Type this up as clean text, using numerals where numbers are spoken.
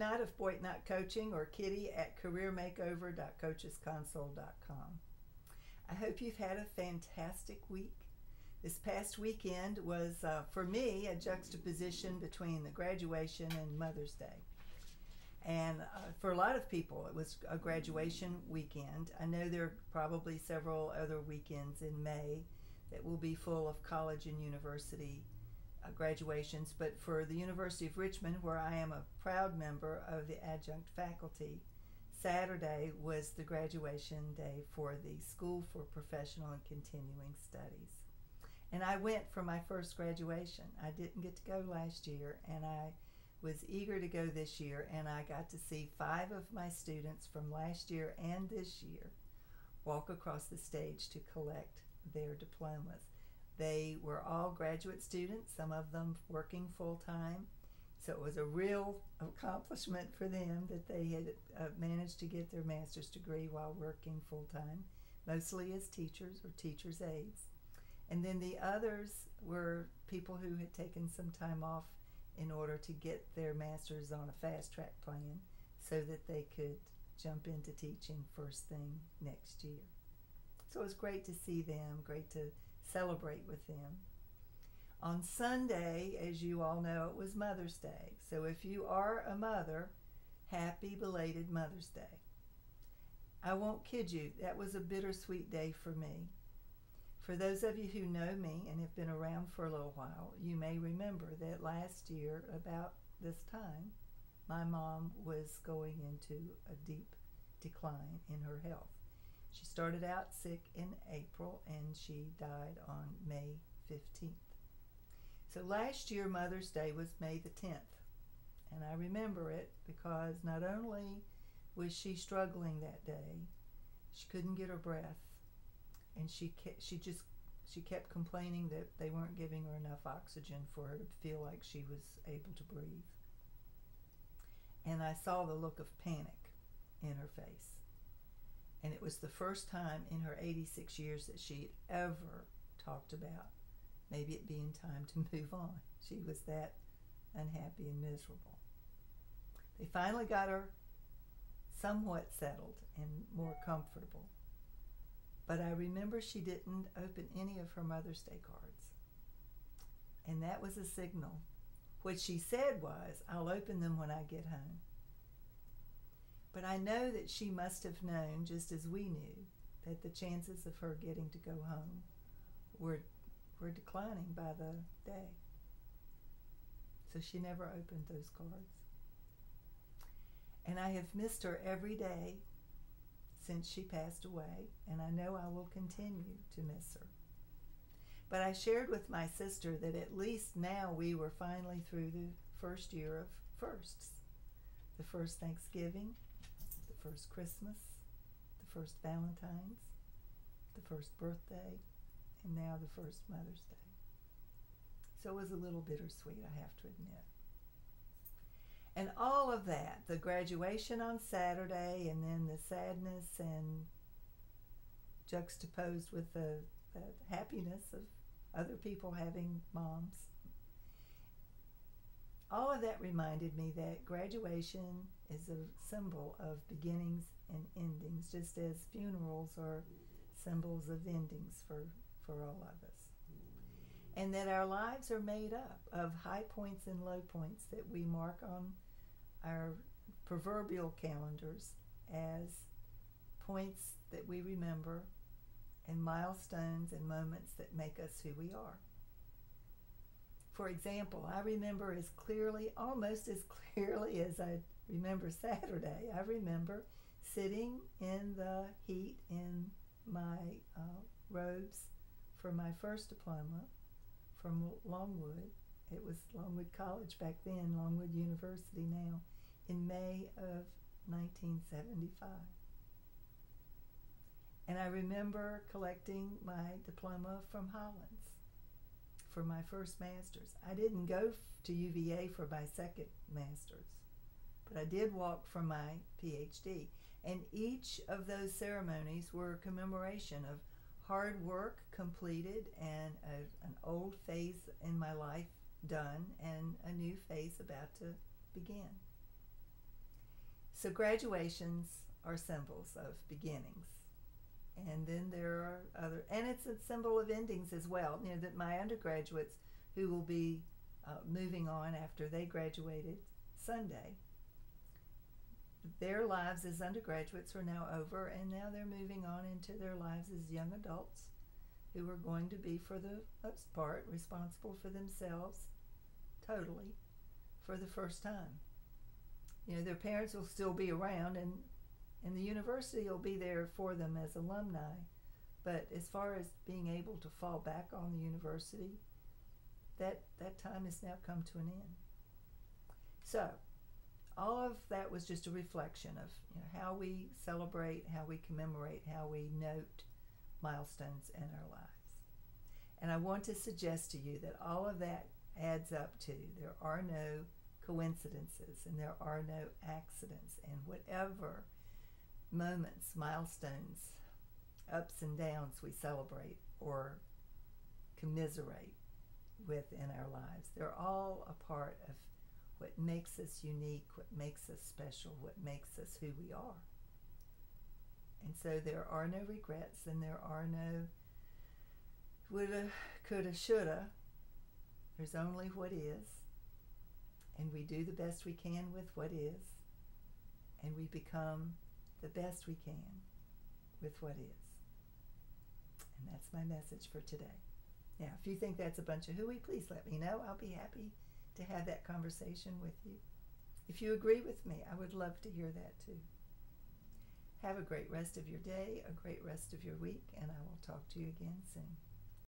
Knott of Boyd Knott Coaching, or Kitty at careermakeover.coachesconsole.com. I hope you've had a fantastic week. This past weekend was, for me, a juxtaposition between the graduation and Mother's Day. And for a lot of people, it was a graduation weekend. I know there are probably several other weekends in May that will be full of college and university graduations, but for the University of Richmond, where I am a proud member of the adjunct faculty, Saturday was the graduation day for the School for Professional and Continuing Studies. And I went for my first graduation. I didn't get to go last year, and I was eager to go this year, and I got to see 5 of my students from last year and this year walk across the stage to collect their diplomas. They were all graduate students, some of them working full-time, so it was a real accomplishment for them that they had managed to get their master's degree while working full-time, mostly as teachers or teachers' aides. And then the others were people who had taken some time off in order to get their master's on a fast-track plan so that they could jump into teaching first thing next year. So it was great to see them, great to celebrate with them. On Sunday, as you all know, it was Mother's Day. So if you are a mother, happy belated Mother's Day. I won't kid you, that was a bittersweet day for me. For those of you who know me and have been around for a little while, you may remember that last year, about this time, my mom was going into a deep decline in her health. She started out sick in April and she died on May 15th. So last year, Mother's Day was May the 10th. And I remember it because not only was she struggling that day, she couldn't get her breath. And she kept complaining that they weren't giving her enough oxygen for her to feel like she was able to breathe. And I saw the look of panic in her face. And it was the first time in her 86 years that she'd ever talked about maybe it being time to move on. She was that unhappy and miserable. They finally got her somewhat settled and more comfortable. But I remember she didn't open any of her Mother's Day cards. And that was a signal. What she said was, I'll open them when I get home. But I know that she must have known, just as we knew, that the chances of her getting to go home were declining by the day. So she never opened those cards. And I have missed her every day since she passed away, and I know I will continue to miss her. But I shared with my sister that at least now we were finally through the first year of firsts. The first Thanksgiving, the first Christmas, the first Valentine's, the first birthday, and now the first Mother's Day. So it was a little bittersweet, I have to admit. And all of that, the graduation on Saturday, and then the sadness and juxtaposed with the happiness of other people having moms, all of that reminded me that graduation is a symbol of beginnings and endings, just as funerals are symbols of endings for all of us. And that our lives are made up of high points and low points that we mark on our proverbial calendars as points that we remember and milestones and moments that make us who we are. For example, I remember as clearly, almost as clearly as I remember Saturday, I remember sitting in the heat in my robes for my first diploma from Longwood. It was Longwood College back then, Longwood University now, in May of 1975. And I remember collecting my diploma from Hollins for my first master's. I didn't go to UVA for my second master's, but I did walk for my PhD. And each of those ceremonies were a commemoration of hard work completed and an old phase in my life done and a new phase about to begin. So graduations are symbols of beginnings. And then there are other, and it's a symbol of endings as well. You know, that my undergraduates who will be moving on after they graduated Sunday, their lives as undergraduates are now over, and now they're moving on into their lives as young adults who are going to be, for the most part, responsible for themselves totally for the first time. You know, their parents will still be around, and the university will be there for them as alumni. But as far as being able to fall back on the university, that time has now come to an end. So, all of that was just a reflection of, you know, how we celebrate, how we commemorate, how we note milestones in our lives. And I want to suggest to you that all of that adds up to, there are no coincidences and there are no accidents, and whatever moments, milestones, ups and downs we celebrate or commiserate with in our lives, they're all a part of what makes us unique, what makes us special, what makes us who we are. And so there are no regrets, and there are no woulda, coulda, shoulda. There's only what is, and we do the best we can with what is, and we become the best we can with what is. And that's my message for today. Now, if you think that's a bunch of hooey, please let me know. I'll be happy to have that conversation with you. If you agree with me, I would love to hear that too. Have a great rest of your day, a great rest of your week, and I will talk to you again soon.